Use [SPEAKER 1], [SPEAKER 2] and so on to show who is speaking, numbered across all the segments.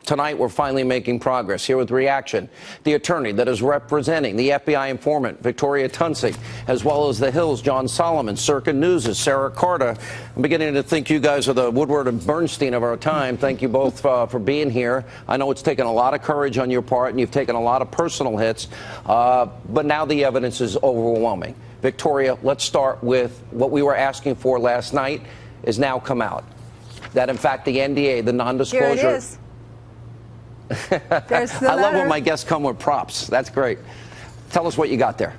[SPEAKER 1] Tonight, we're finally making progress. Here with reaction, the attorney that is representing the FBI informant, Victoria Tunsing, as well as the Hill's John Solomon, Circa News' Sarah Carter. I'm beginning to think you guys are the Woodward and Bernstein of our time. Thank you both for being here. I know it's taken a lot of courage on your part, and you've taken a lot of personal hits, but now the evidence is overwhelming. Victoria, let's start with what we were asking for last night is now come out. That, in fact, the NDA, the non-disclosure...
[SPEAKER 2] Here it is. There's the
[SPEAKER 1] I love
[SPEAKER 2] letter.
[SPEAKER 1] when my guests come with props. That's great. Tell us what you got there.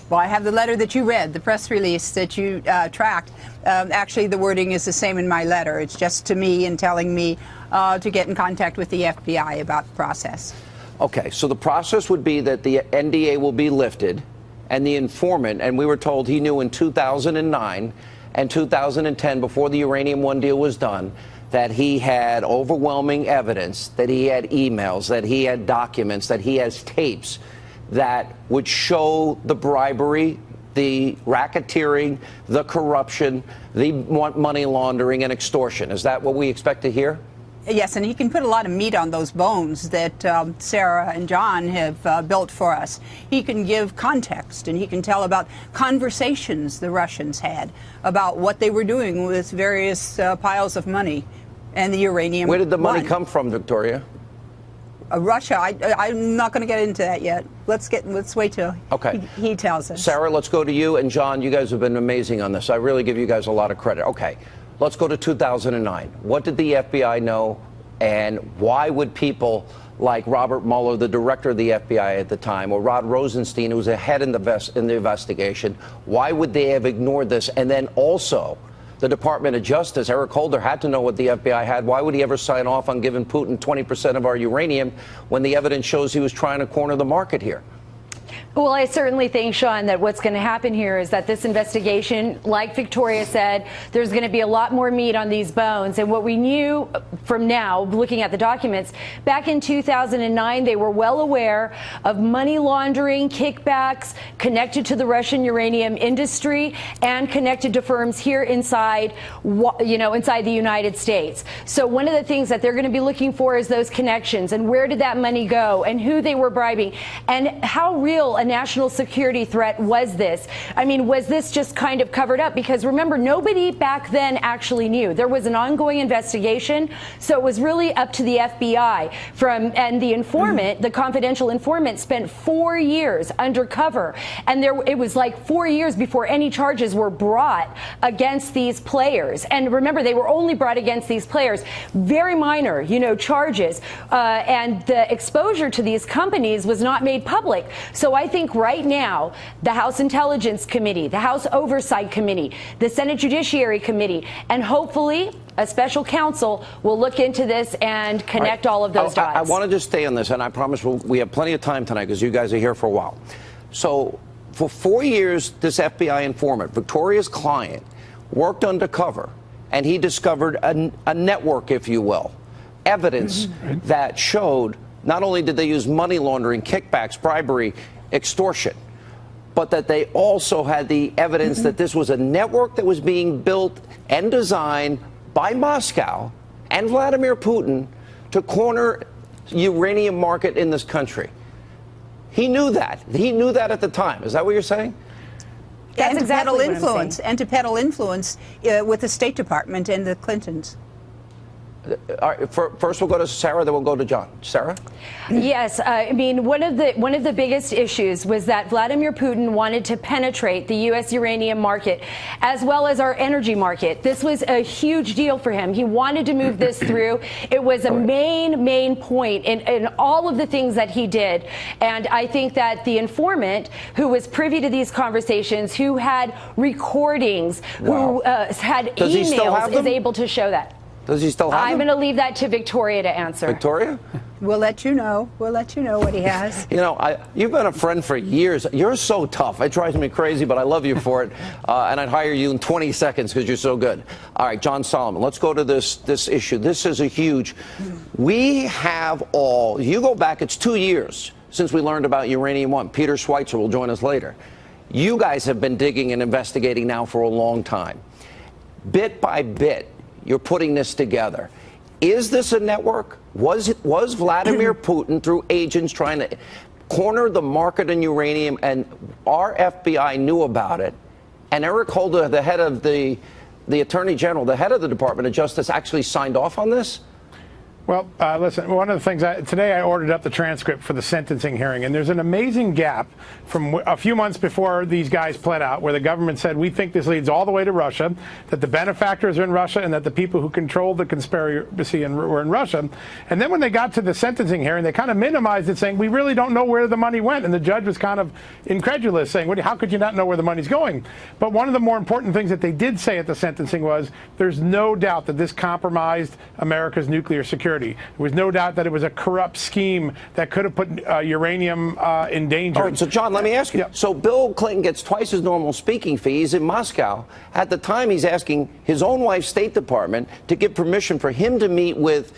[SPEAKER 2] Well, I have the letter that you read, the press release that you tracked. Actually, the wording is the same in my letter. It's just to me and telling me to get in contact with the FBI about the process.
[SPEAKER 1] Okay, so the process would be that the NDA will be lifted, and the informant, and we were told he knew in 2009 and 2010, before the Uranium One deal was done, that he had overwhelming evidence, that he had emails, that he had documents, that he has tapes that would show the bribery, the racketeering, the corruption, the money laundering and extortion. Is that what we expect to hear?
[SPEAKER 2] Yes, and he can put a lot of meat on those bones that Sarah and John have built for us. He can give context, and he can tell about conversations the Russians had about what they were doing with various piles of money and the uranium.
[SPEAKER 1] Where did the money
[SPEAKER 2] One.
[SPEAKER 1] come from, Victoria?
[SPEAKER 2] Russia. I'm not going to get into that yet. Let's wait till he tells us.
[SPEAKER 1] Sarah, let's go to you, and John, you guys have been amazing on this. I really give you guys a lot of credit. Okay. Let's go to 2009. What did the FBI know, and why would people like Robert Mueller, the director of the FBI at the time, or Rod Rosenstein, who was ahead in the investigation, why would they have ignored this? And then also, the Department of Justice, Eric Holder, had to know what the FBI had. Why would he ever sign off on giving Putin 20% of our uranium when the evidence shows he was trying to corner the market here?
[SPEAKER 3] Well, I certainly think, Sean, that what's going to happen here is that this investigation, like Victoria said, there's going to be a lot more meat on these bones. And what we knew from now, looking at the documents, back in 2009, they were well aware of money laundering, kickbacks connected to the Russian uranium industry and connected to firms here inside, inside the United States. So one of the things that they're going to be looking for is those connections, and where did that money go, and who they were bribing, and how real a national security threat was this? I mean, was this just kind of covered up? Because remember, nobody back then actually knew. There was an ongoing investigation, so it was really up to the FBI. And the informant, the confidential informant, spent 4 years undercover, and it was like 4 years before any charges were brought against these players. And remember, they were only brought against these players, very minor, charges, and the exposure to these companies was not made public. So I think right now, the House Intelligence Committee, the House Oversight Committee, the Senate Judiciary Committee, and hopefully a special counsel will look into this and connect all of those dots.
[SPEAKER 1] I want to just stay on this, and I promise we have plenty of time tonight because you guys are here for a while. So for 4 years, this FBI informant, Victoria's client, worked undercover, and he discovered a network, if you will, evidence that showed not only did they use money laundering, kickbacks, bribery, extortion, but that they also had the evidence that this was a network that was being built and designed by Moscow and Vladimir Putin to corner uranium market in this country. He knew that. He knew that at the time. Is that what you're saying?
[SPEAKER 2] And to peddle influence, with the State Department and the Clintons.
[SPEAKER 1] All right, first we'll go to Sarah, then we'll go to John. Sarah?
[SPEAKER 3] Yes, I mean, one of the biggest issues was that Vladimir Putin wanted to penetrate the U.S. uranium market as well as our energy market. This was a huge deal for him. He wanted to move this through. It was a main point in all of the things that he did. And I think that the informant, who was privy to these conversations, who had recordings, who had emails, is able to show that.
[SPEAKER 1] Does he still have them?
[SPEAKER 3] I'm going to leave that to Victoria to answer.
[SPEAKER 1] Victoria?
[SPEAKER 2] We'll let you know. We'll let you know what he has.
[SPEAKER 1] You've been a friend for years. You're so tough. It drives me crazy, but I love you for it. And I'd hire you in 20 seconds because you're so good. All right, John Solomon, let's go to this issue. This is a huge... We have all... You go back, it's 2 years since we learned about Uranium One. Peter Schweitzer will join us later. You guys have been digging and investigating now for a long time. Bit by bit, you're putting this together. Is this a network? Was Vladimir Putin, through agents, trying to corner the market in uranium, and our FBI knew about it, and Eric Holder, the head of the Attorney General, the head of the Department of Justice, actually signed off on this?
[SPEAKER 4] Well, listen, one of the things, today I ordered up the transcript for the sentencing hearing, and there's an amazing gap from a few months before these guys pled out, where the government said, we think this leads all the way to Russia, that the benefactors are in Russia, and that the people who controlled the conspiracy were in Russia. And then when they got to the sentencing hearing, they kind of minimized it, saying, we really don't know where the money went. And the judge was kind of incredulous, saying, how could you not know where the money's going? But one of the more important things that they did say at the sentencing was, there's no doubt that this compromised America's nuclear security. There was no doubt that it was a corrupt scheme that could have put uranium in danger.
[SPEAKER 1] All right, so John, let me ask you.
[SPEAKER 4] Yeah.
[SPEAKER 1] So Bill Clinton gets twice his normal speaking fee. He's in Moscow. At the time, he's asking his own wife's State Department to give permission for him to meet with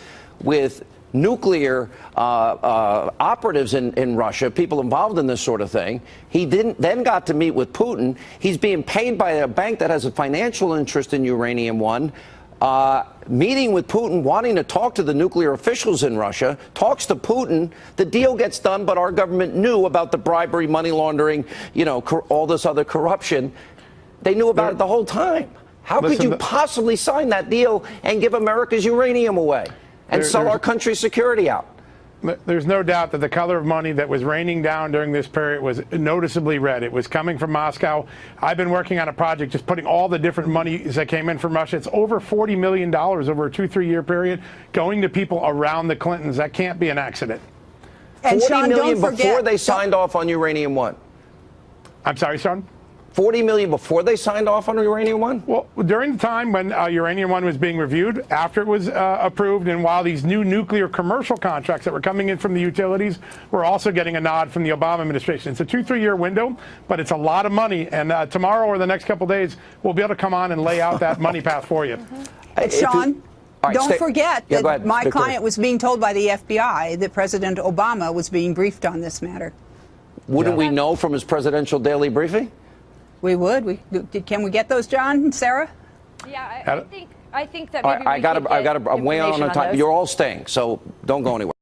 [SPEAKER 1] nuclear operatives in Russia, people involved in this sort of thing. He then got to meet with Putin. He's being paid by a bank that has a financial interest in Uranium One. Meeting with Putin, wanting to talk to the nuclear officials in Russia, talks to Putin, the deal gets done, but our government knew about the bribery, money laundering, all this other corruption. They knew about it the whole time. How could you possibly sign that deal and give America's uranium away and sell our country's security out?
[SPEAKER 4] There's no doubt that the color of money that was raining down during this period was noticeably red. It was coming from Moscow. I've been working on a project just putting all the different monies that came in from Russia. It's over $40 million over a 2-3 year period going to people around the Clintons. That can't be an accident.
[SPEAKER 2] And
[SPEAKER 1] $40
[SPEAKER 2] Sean,
[SPEAKER 1] million
[SPEAKER 2] don't forget,
[SPEAKER 1] before they signed off on Uranium One.
[SPEAKER 4] I'm sorry, Sean?
[SPEAKER 1] $40 million before they signed off on Uranium One?
[SPEAKER 4] Well, during the time when Uranium One was being reviewed, after it was approved, and while these new nuclear commercial contracts that were coming in from the utilities were also getting a nod from the Obama administration. It's a 2-3 year window, but it's a lot of money. And tomorrow or the next couple of days, we'll be able to come on and lay out that money path for you.
[SPEAKER 2] But Sean, don't forget that my client was being told by the FBI that President Obama was being briefed on this matter.
[SPEAKER 1] Wouldn't we know from his presidential daily briefing?
[SPEAKER 2] We would. Can we get those, John and Sarah?
[SPEAKER 3] Yeah, I think that maybe
[SPEAKER 1] I'm way on time. You're all staying, so don't go anywhere.